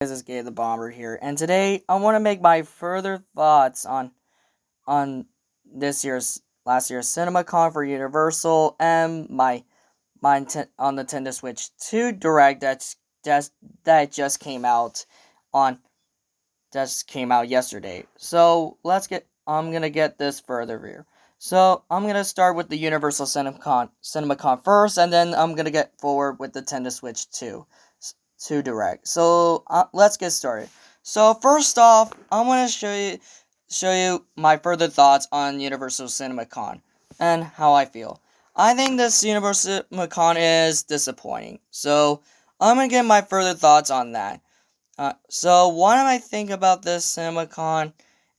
This is Gabe the Bomber here, and today I want to make my further thoughts on last year's CinemaCon for Universal and on the Nintendo Switch 2 Direct that just came out on just came out yesterday. So I'm gonna get this further here. So I'm gonna start with the Universal CinemaCon first, and then I'm gonna get forward with the Nintendo Switch 2 Direct. So let's get started. So first off, I want to show you my further thoughts on Universal CinemaCon and how I feel. I think this Universal CinemaCon is disappointing. So I'm gonna get my further thoughts on that. So what I think about this CinemaCon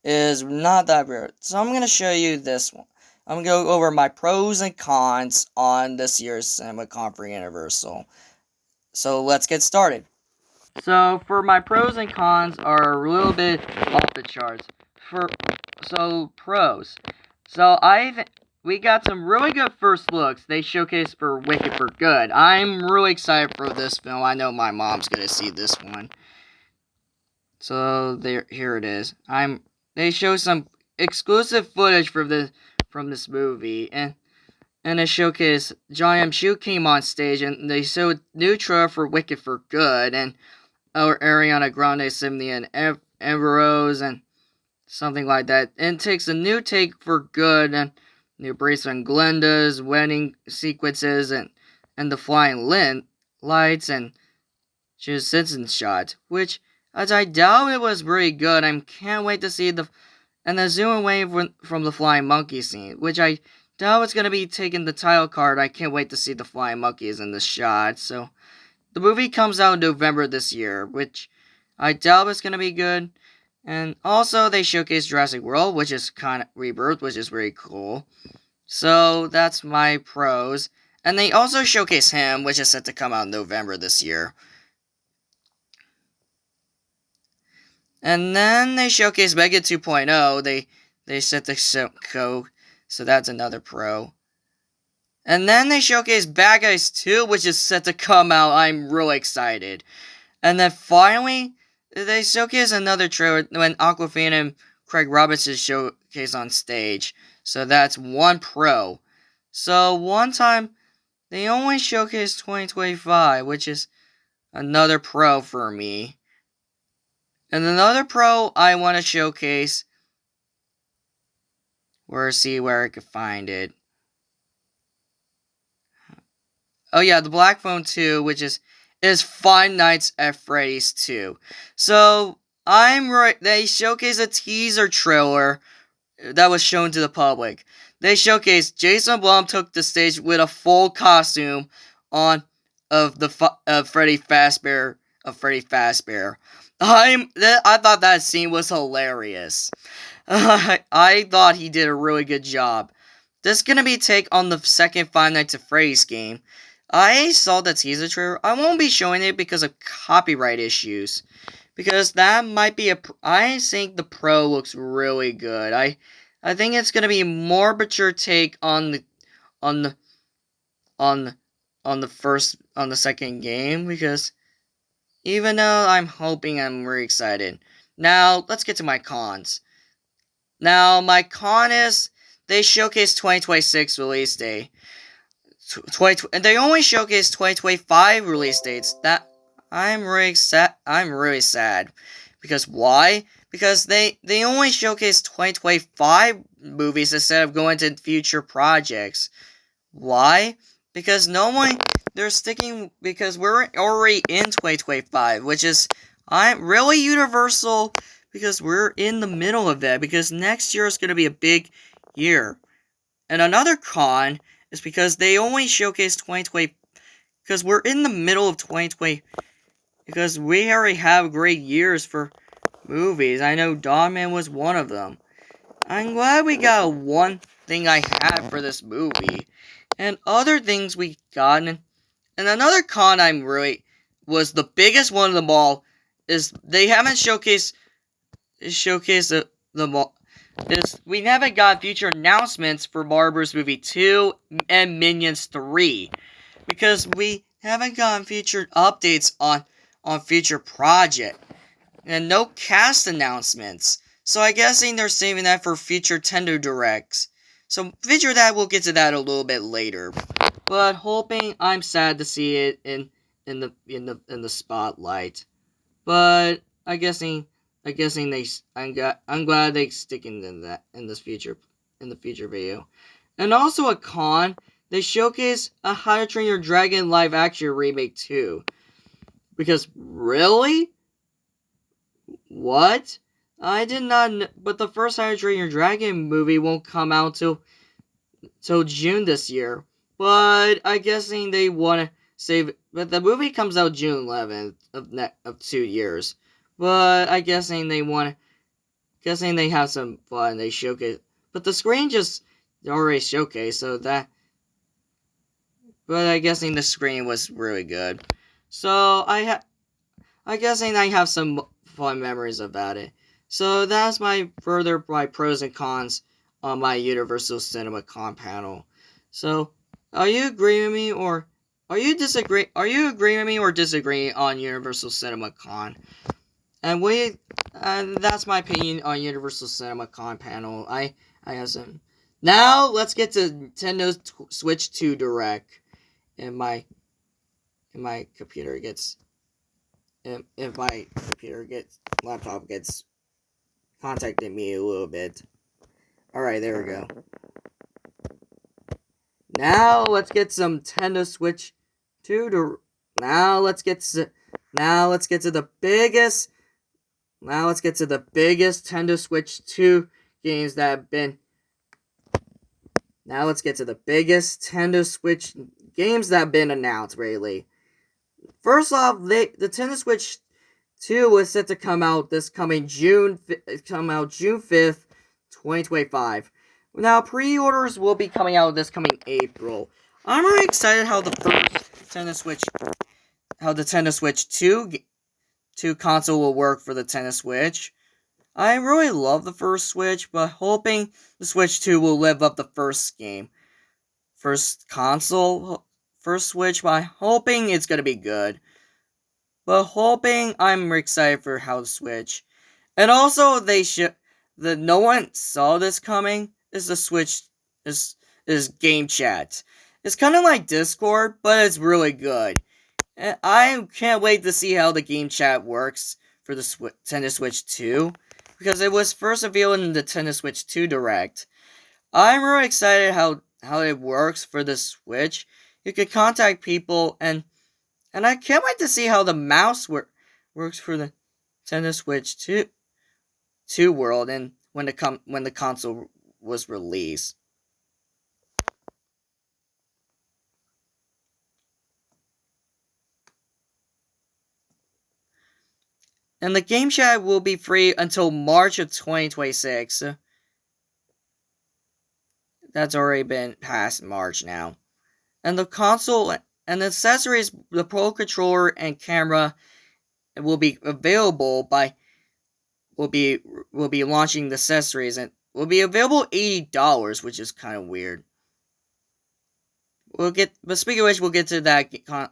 is not that weird. So I'm gonna show you this one. I'm gonna go over my pros and cons on this year's CinemaCon for Universal. So let's get started. So for my pros and cons are a little bit off the charts. Pros. We got some really good first looks. They showcased for Wicked for Good. I'm really excited for this film. I know my mom's gonna see this one. So here it is. They show some exclusive footage from this movie, and it showcased John M. Chu came on stage, and they showed new trailer for Wicked for Good, and Ariana Grande, Symphony, and Amber Rose, and something like that. And it takes a new take for Good, and new bracelet and Glenda's wedding sequences, and the flying lights, and Jim Simpson shot, which, as I doubt it was really good, I can't wait to see and the zoom away from the flying monkey scene, which I doubt it's going to be taking the title card. I can't wait to see the flying monkeys in the shot. So the movie comes out in November this year, which I doubt it's going to be good. And also they showcase Jurassic World, which is kind of Rebirth, which is very cool. So that's my pros. And they also showcase him, which is set to come out in November this year. And then they showcase Mega 2.0. They set the go, so that's another pro. And then they showcase Bad Guys 2, which is set to come out. I'm really excited. And then finally, they showcase another trailer when Aquafina and Craig Robinson showcase on stage. So that's one pro. So one time, they only showcased 2025, which is another pro for me. And another pro I want to showcase, see where I can find it. Oh yeah, the Black Phone 2, which is Five Nights at Freddy's 2. So they showcase a teaser trailer that was shown to the public. They showcased Jason Blum took the stage with a full costume of Freddy Fazbear. I thought that scene was hilarious. I thought he did a really good job. This is gonna be a take on the second Five Nights at Freddy's game. I saw the teaser trailer. I won't be showing it because of copyright issues. Because that might be I think the pro looks really good. I think it's gonna be a more mature take on the second game, because even though I'm hoping, I'm very excited. Now let's get to my cons. Now my con is they showcased 2026 release date. And they only showcased 2025 release dates. That I'm really sad. Because why? Because they only showcased 2025 movies instead of going to future projects. Why? Because because we're already in 2025, which is I'm really Universal, because we're in the middle of that, because next year is going to be a big year. And another con is because they only showcase 2020, because we're in the middle of 2020, because we already have great years for movies. I know Dogman was one of them. I'm glad we got one thing I had for this movie, and other things we got. And another con was the biggest one of them all, is they haven't showcased we haven't got future announcements for Marvel's Movie 2 and Minions 3. Because we haven't gotten future updates on future project. and no cast announcements. So I'm guessing they're saving that for future Nintendo Directs. So future that we'll get to that a little bit later. But hoping I'm sad to see it in the spotlight. But I'm glad they sticking in that in the future video. And also a con, they showcase a How to Train Your Dragon live action remake too. Because really? What? I did not but the first How to Train Your Dragon movie won't come out till June this year. But I'm guessing they want to save. But the movie comes out June 11th of 2 years. But I'm guessing guessing they have some fun. They showcase. But the screen just already showcased, so that. But I'm guessing the screen was really good. So I'm guessing I have some fun memories about it. So that's my pros and cons on my Universal CinemaCon panel. So, are you agreeing with me or are you disagree? Are you agreeing with me or disagreeing on Universal CinemaCon? And that's my opinion on Universal CinemaCon panel. I have some. Now let's get to Nintendo Switch 2 Direct. And my computer gets if my laptop gets contacting me a little bit. Alright, there we go. Now let's get some Nintendo Switch 2 to now let's get to the biggest Nintendo Switch 2 games that have been now let's get to the biggest Nintendo Switch games that have been announced really. First off, the Nintendo Switch 2 was set to come out June 5th, 2025. Now, pre-orders will be coming out this coming April. I'm really excited how the Nintendo Switch 2 console will work for the Nintendo Switch. I really love the first Switch, but hoping the Switch 2 will live up the first Switch, but I'm hoping it's gonna be good. But hoping I'm excited for how the Switch. And also no one saw this coming is the Switch is game chat. It's kind of like Discord, but it's really good. And I can't wait to see how the game chat works for the Nintendo Switch 2 because it was first revealed in the Nintendo Switch 2 Direct. I'm really excited how it works for the Switch. You can contact people and I can't wait to see how the mouse works for the Nintendo Switch 2 world and when the console was released. And the game chat will be free until March of 2026. That's already been past March now. And the console and the accessories, the Pro Controller and camera will be available will be launching the accessories and will be available $80, which is kind of weird. But speaking of which, we'll get to that the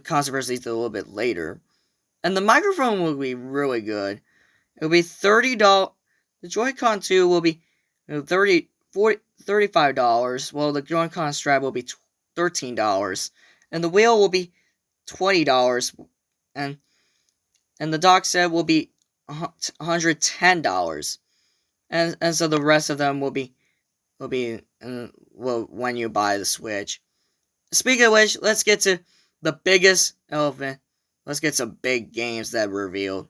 controversies a little bit later. And the microphone will be really good. It'll be $30. The Joy-Con 2 will be $35, while the Joy-Con strap will be $13. And the wheel will be $20. And the dock set will be $110. And so the rest of them will be when you buy the Switch. Speaking of which, let's get to the biggest elephant. Let's get some big games that were revealed.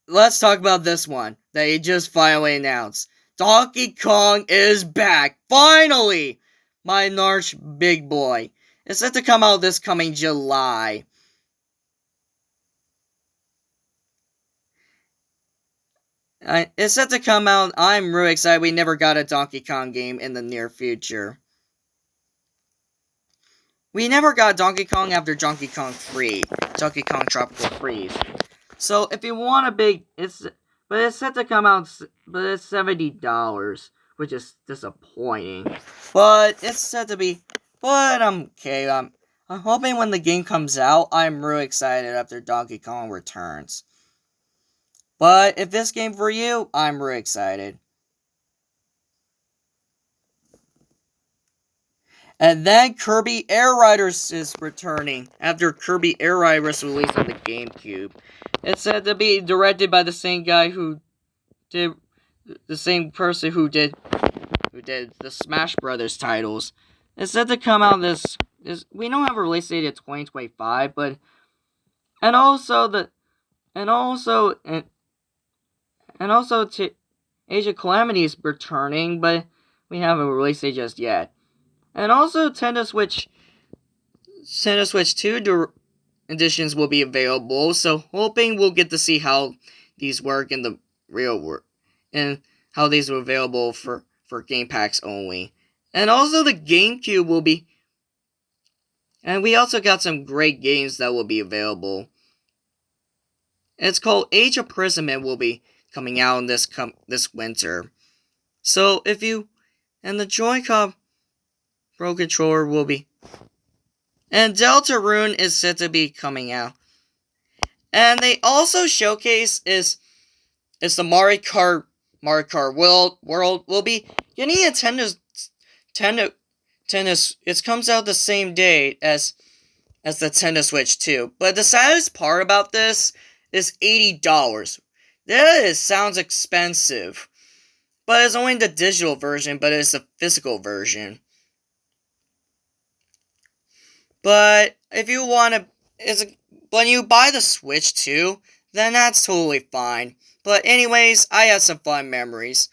Let's talk about this one that he just finally announced. Donkey Kong is back! Finally! My Narch big boy. It's set to come out this coming July. It's set to come out. I'm really excited. We never got a Donkey Kong game in the near future. We never got Donkey Kong after Donkey Kong 3. Donkey Kong Tropical Freeze. So if you want a big, it's set to come out, but it's $70, which is disappointing. But it's set to be, but I'm okay. I'm hoping when the game comes out, I'm really excited after Donkey Kong Returns. But if this game for you, I'm really excited. And then Kirby Air Riders is returning after Kirby Air Riders released on the GameCube. It's said to be directed by the same guy who did the same person who did the Smash Brothers titles. It's said to come out this we don't have a release date of 2025, but and also Age of Calamity is returning, but we haven't released it just yet. And also Nintendo Switch 2 editions will be available, so hoping we'll get to see how these work in the real world and how these are available for game packs only. And also the GameCube will be, and we also got some great games that will be available. It's called Age of Imprisonment will be coming out in this winter. So if you, and the Joy-Con Pro Controller will be, and Deltarune is set to be coming out. And they also showcase is the Mario Kart World will be getting Nintendo. It comes out the same day as the Nintendo Switch 2. But the saddest part about this is $80. That sounds expensive. But it's only the digital version, but it's the physical version. But if you want to, when you buy the Switch 2, then that's totally fine. But anyways, I had some fun memories.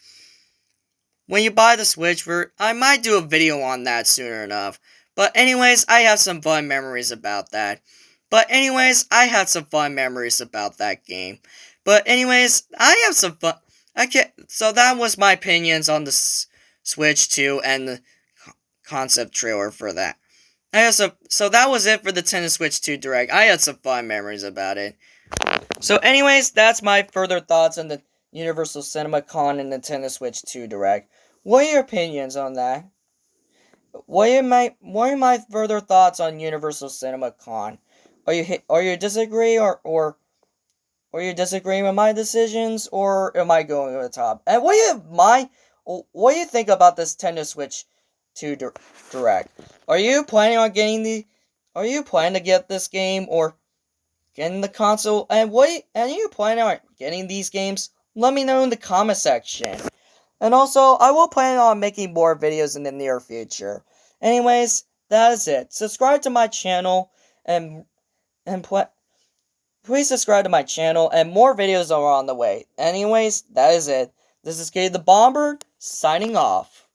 When you buy the Switch, I might do a video on that sooner enough. But anyways, I have some fun memories about that. But anyways, I had some fun memories about that game. But anyways, I have some fun. So that was my opinions on the Switch 2 and the concept trailer for that. So that was it for the Nintendo Switch 2 Direct. I had some fun memories about it. So anyways, that's my further thoughts on the Universal CinemaCon and Nintendo Switch 2 Direct. What are your opinions on that? What are my further thoughts on Universal CinemaCon? Are you disagree or you disagreeing with my decisions, or am I going over the top? And what do you think about this Nintendo Switch 2 Direct? Are you planning to get this game or getting the console? And are you planning on getting these games? Let me know in the comment section. And also, I will plan on making more videos in the near future. Anyways, that is it. Subscribe to my channel and please subscribe to my channel, and more videos are on the way. Anyways, that is it. This is Gabe the Bomber, signing off.